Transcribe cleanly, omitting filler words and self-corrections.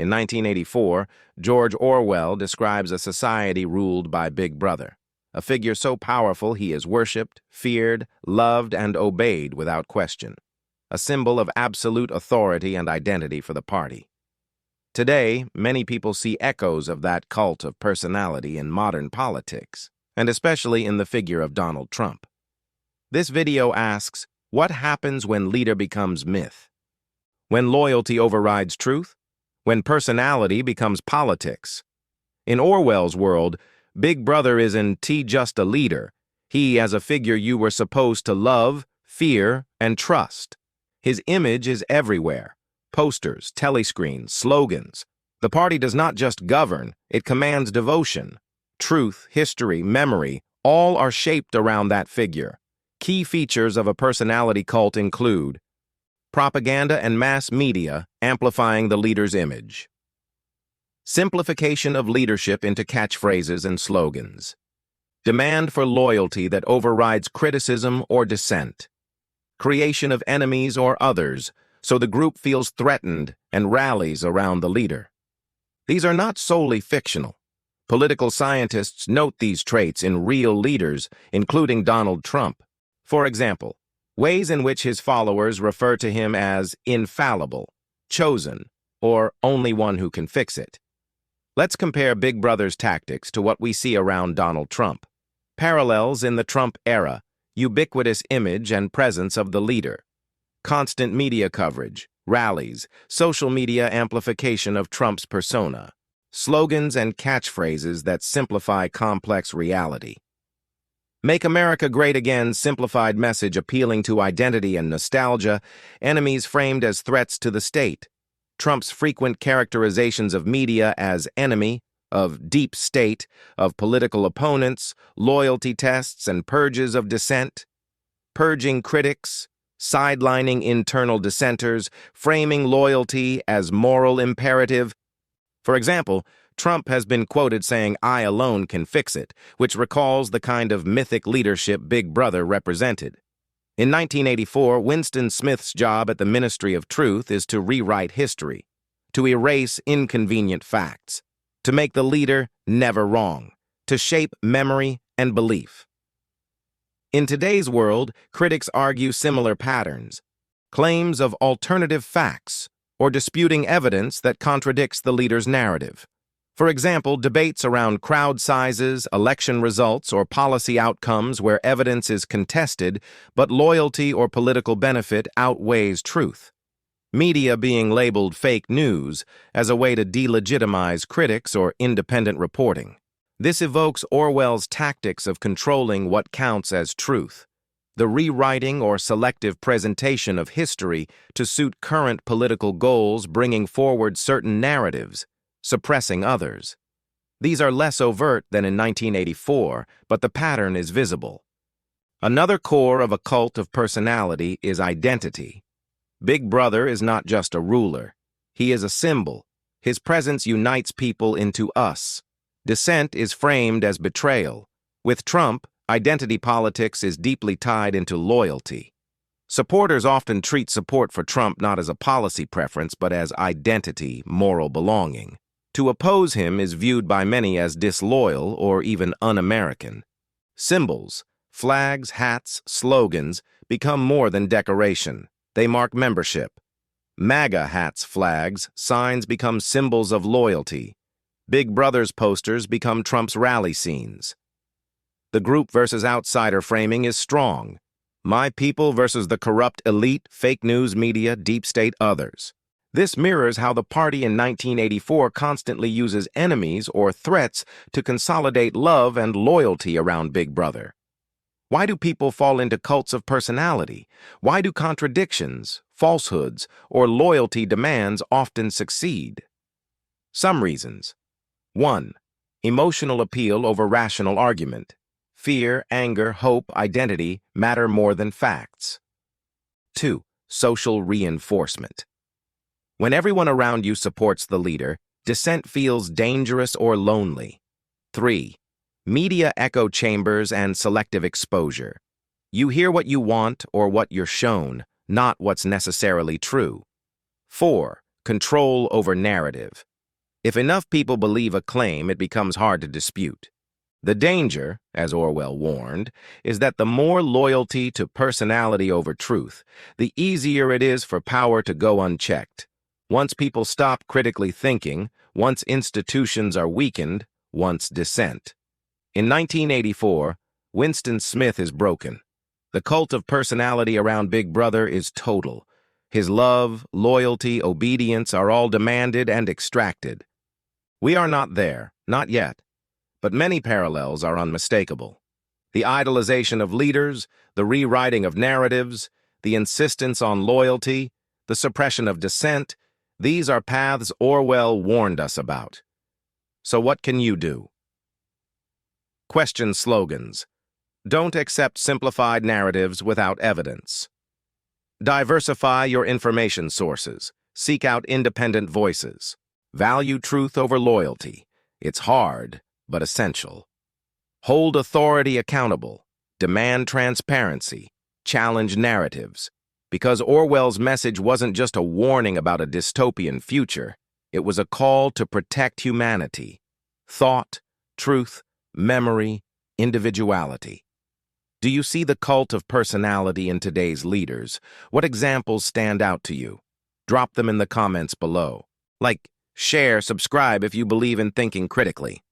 In 1984, George Orwell describes a society ruled by Big Brother, a figure so powerful he is worshipped, feared, loved, and obeyed without question, a symbol of absolute authority and identity for the party. Today, many people see echoes of that cult of personality in modern politics, and especially in the figure of Donald Trump. This video asks, what happens when leader becomes myth? When loyalty overrides truth? When personality becomes politics? In Orwell's world, Big Brother isn't just a leader. He as a figure you were supposed to love, fear, and trust. His image is everywhere. Posters, telescreens, slogans. The party does not just govern, it commands devotion. Truth, history, memory, all are shaped around that figure. Key features of a personality cult include propaganda and mass media amplifying the leader's image, simplification of leadership into catchphrases and slogans, demand for loyalty that overrides criticism or dissent, creation of enemies or others so the group feels threatened and rallies around the leader. These are not solely fictional. Political scientists note these traits in real leaders, including Donald Trump. For example, ways in which his followers refer to him as infallible, chosen, or only one who can fix it. Let's compare Big Brother's tactics to what we see around Donald Trump. Parallels in the Trump era, ubiquitous image and presence of the leader, constant media coverage, rallies, social media amplification of Trump's persona, slogans and catchphrases that simplify complex reality. Make America Great Again simplified message appealing to identity and nostalgia, enemies framed as threats to the state. Trump's frequent characterizations of media as enemy, of deep state, of political opponents, loyalty tests and purges of dissent, purging critics, sidelining internal dissenters, framing loyalty as moral imperative. For example, Trump has been quoted saying, "I alone can fix it," which recalls the kind of mythic leadership Big Brother represented. In 1984, Winston Smith's job at the Ministry of Truth is to rewrite history, to erase inconvenient facts, to make the leader never wrong, to shape memory and belief. In today's world, critics argue similar patterns, claims of alternative facts, or disputing evidence that contradicts the leader's narrative. For example, debates around crowd sizes, election results, or policy outcomes where evidence is contested, but loyalty or political benefit outweighs truth. Media being labeled fake news as a way to delegitimize critics or independent reporting. This evokes Orwell's tactics of controlling what counts as truth, the rewriting or selective presentation of history to suit current political goals, bringing forward certain narratives, suppressing others. These are less overt than in 1984, but the pattern is visible. Another core of a cult of personality is identity. Big Brother is not just a ruler. He is a symbol. His presence unites people into us. Dissent is framed as betrayal. With Trump, identity politics is deeply tied into loyalty. Supporters often treat support for Trump not as a policy preference, but as identity, moral belonging. To oppose him is viewed by many as disloyal or even un-American. Symbols, flags, hats, slogans become more than decoration. They mark membership. MAGA hats, flags, signs become symbols of loyalty. Big Brother's posters become Trump's rally scenes. The group versus outsider framing is strong. My people versus the corrupt elite, fake news media, deep state others. This mirrors how the party in 1984 constantly uses enemies or threats to consolidate love and loyalty around Big Brother. Why do people fall into cults of personality? Why do contradictions, falsehoods, or loyalty demands often succeed? Some reasons. 1. Emotional appeal over rational argument. Fear, anger, hope, identity matter more than facts. 2. Social reinforcement. When everyone around you supports the leader, dissent feels dangerous or lonely. 3. Media echo chambers and selective exposure. You hear what you want or what you're shown, not what's necessarily true. 4. Control over narrative. If enough people believe a claim, it becomes hard to dispute. The danger, as Orwell warned, is that the more loyalty to personality over truth, the easier it is for power to go unchecked. Once people stop critically thinking, once institutions are weakened, once dissent. In 1984, Winston Smith is broken. The cult of personality around Big Brother is total. His love, loyalty, obedience are all demanded and extracted. We are not there, not yet, but many parallels are unmistakable. The idolization of leaders, the rewriting of narratives, the insistence on loyalty, the suppression of dissent, these are paths Orwell warned us about. So what can you do? Question slogans. Don't accept simplified narratives without evidence. Diversify your information sources. Seek out independent voices. Value truth over loyalty. It's hard, but essential. Hold authority accountable. Demand transparency. Challenge narratives. Because Orwell's message wasn't just a warning about a dystopian future, it was a call to protect humanity. Thought, truth, memory, individuality. Do you see the cult of personality in today's leaders? What examples stand out to you? Drop them in the comments below. Like, share, subscribe if you believe in thinking critically.